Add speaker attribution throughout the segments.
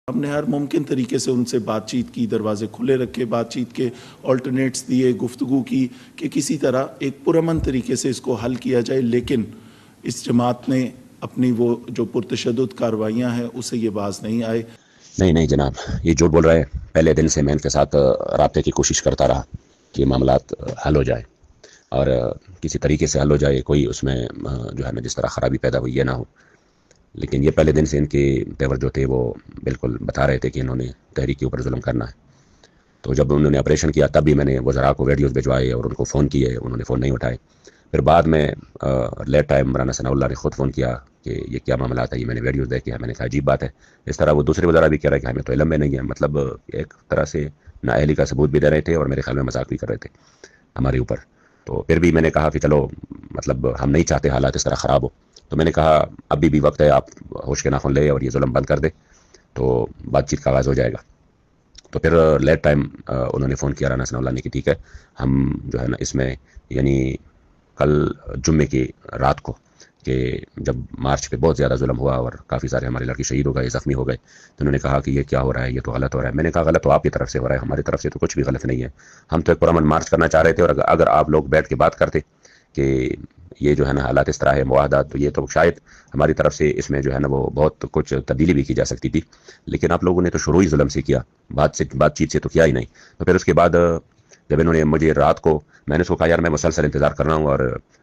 Speaker 1: ہم نے ہر ممکن طریقے سے ان سے بات چیت کی، دروازے کھلے رکھے، بات چیت کے آلٹرنیٹس دیے، گفتگو کی کہ کسی طرح ایک پرامن طریقے سے اس کو حل کیا جائے، لیکن اس جماعت نے اپنی وہ جو پرتشدد کارروائیاں ہیں اسے یہ باز نہیں آئے۔
Speaker 2: نہیں جناب، یہ جھوٹ بول رہا ہے۔ پہلے دن سے میں ان کے ساتھ رابطے کی کوشش کرتا رہا کہ معاملات حل ہو جائے اور کسی طریقے سے حل ہو جائے، کوئی اس میں جو ہے نا جس طرح خرابی پیدا ہوئی یہ نہ ہو۔ لیکن یہ پہلے دن سے ان کے تیور جو تھے وہ بالکل بتا رہے تھے کہ انہوں نے تحریک کے اوپر ظلم کرنا ہے۔ تو جب انہوں نے آپریشن کیا تب بھی میں نے وزراء کو ویڈیوز بھجوائے اور ان کو فون کیے، انہوں نے فون نہیں اٹھائے۔ پھر بعد میں لیٹ ٹائم مولانا ثناء اللہ نے خود فون کیا کہ یہ کیا معاملات ہے، یہ میں نے ویڈیوز دیکھے ہیں۔ میں نے کہا عجیب بات ہے، اس طرح وہ دوسرے وزراء بھی کہہ رہے ہیں کہ ہمیں تو علم میں نہیں ہے۔ مطلب ایک طرح سے نااہلی کا ثبوت بھی دے رہے تھے اور میرے خیال میں مذاق بھی کر رہے تھے ہمارے اوپر۔ تو پھر بھی میں نے کہا کہ چلو مطلب ہم نہیں چاہتے حالات اس طرح خراب ہو، تو میں نے کہا ابھی بھی وقت ہے، آپ ہوش کے ناخن لے اور یہ ظلم بند کر دے تو بات چیت کا آغاز ہو جائے گا۔ تو پھر لیٹ ٹائم انہوں نے فون کیا رانا ثناء اللہ نے کہ ٹھیک ہے، ہم جو ہے نا اس میں یعنی کل جمعے کی رات کو کہ جب مارچ پہ بہت زیادہ ظلم ہوا اور کافی سارے ہمارے لڑکے شہید ہو گئے، زخمی ہو گئے، تو انہوں نے کہا کہ یہ کیا ہو رہا ہے، یہ تو غلط ہو رہا ہے۔ میں نے کہا غلط تو آپ کی طرف سے ہو رہا ہے، ہماری طرف سے تو کچھ بھی غلط نہیں ہے۔ ہم تو ایک پرامن مارچ کرنا چاہ رہے تھے، اور اگر آپ لوگ بیٹھ کے بات کرتے کہ یہ جو ہے نا حالات اس طرح ہے، معاہدات، تو یہ تو شاید ہماری طرف سے اس میں جو ہے نا وہ بہت کچھ تبدیلی بھی کی جا سکتی تھی۔ لیکن آپ لوگوں نے تو شروع ہی ظلم سے کیا، بات چیت سے تو کیا ہی نہیں۔ تو پھر اس کے بعد جب انہوں نے مجھے رات کو، میں نے اس کو کہا یار میں مسلسل انتظار کر رہا ہوں، اور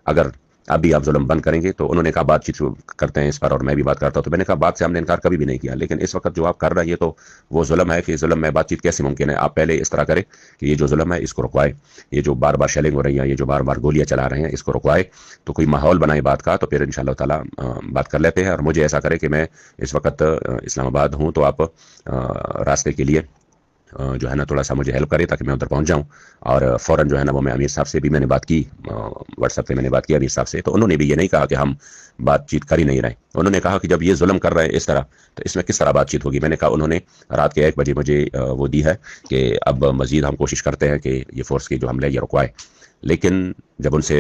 Speaker 2: اگر اب بھی آپ ظلم بند کریں گے تو انہوں نے کہا بات چیت کرتے ہیں اس پر، اور میں بھی بات کرتا ہوں۔ تو میں نے کہا بات سے ہم نے انکار کبھی بھی نہیں کیا، لیکن اس وقت جو آپ کر رہے ہیں یہ تو وہ ظلم ہے کہ ظلم میں بات چیت کیسے ممکن ہے؟ آپ پہلے اس طرح کریں کہ یہ جو ظلم ہے اس کو رکوائے، یہ جو بار بار شیلنگ ہو رہی ہے، یہ جو بار بار گولیاں چلا رہے ہیں، اس کو رکوائے، تو کوئی ماحول بنائے بات کا، تو پھر انشاءاللہ تعالی بات کر لیتے ہیں۔ اور مجھے ایسا کرے کہ میں اس وقت اسلام آباد ہوں، تو آپ راستے کے لیے جو ہے نا تھوڑا سا مجھے ہیلپ کرے تاکہ میں ادھر پہنچ جاؤں۔ اور فوراً جو ہے نا وہ میں امیر صاحب سے بھی میں نے بات کی، واٹس ایپ پہ میں نے بات کی امیر صاحب سے، تو انہوں نے بھی یہ نہیں کہا کہ ہم بات چیت کر ہی نہیں رہے۔ انہوں نے کہا کہ جب یہ ظلم کر رہے ہیں اس طرح، تو اس میں کس طرح بات چیت ہوگی؟ میں نے کہا انہوں نے رات کے 1 بجے مجھے وہ دی ہے کہ اب مزید ہم کوشش کرتے ہیں کہ یہ فورس کی جو حملے یہ رکوائے۔ لیکن جب ان سے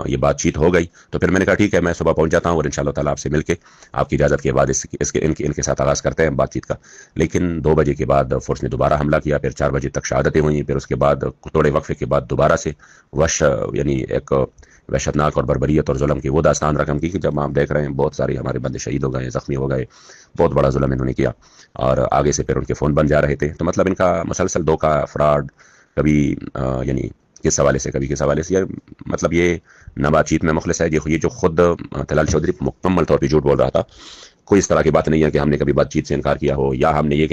Speaker 2: یہ بات چیت ہو گئی تو پھر میں نے کہا ٹھیک ہے، میں صبح پہنچ جاتا ہوں اور انشاءاللہ تعالیٰ آپ سے مل کے آپ کی اجازت کے بعد ان کے ساتھ آغاز کرتے ہیں بات چیت کا۔ لیکن 2 بجے کے بعد فورس نے دوبارہ حملہ کیا، پھر 4 بجے تک شہادتیں ہوئیں، پھر اس کے بعد تھوڑے وقفے کے بعد دوبارہ سے یعنی ایک وحشتناک اور بربریت اور ظلم کی وہ داستان رقم کی کہ جب آپ دیکھ رہے ہیں بہت سارے ہمارے بندے شہید ہو گئے، زخمی ہو گئے، بہت بڑا ظلم انہوں نے کیا۔ اور آگے سے پھر ان کے فون بن جا رہے تھے، تو مطلب ان کا مسلسل دھوکہ، فراڈ، کبھی یعنی کس حوالے سے کبھی کس حوالے سے، مطلب یہ نہ بات چیت میں مخلص ہے۔ یہ جو خود طلال چودھری مکمل طور پہ جھوٹ بول رہا تھا، کوئی اس طرح کی بات نہیں ہے کہ ہم نے کبھی بات چیت سے انکار کیا ہو، یا ہم نے یہ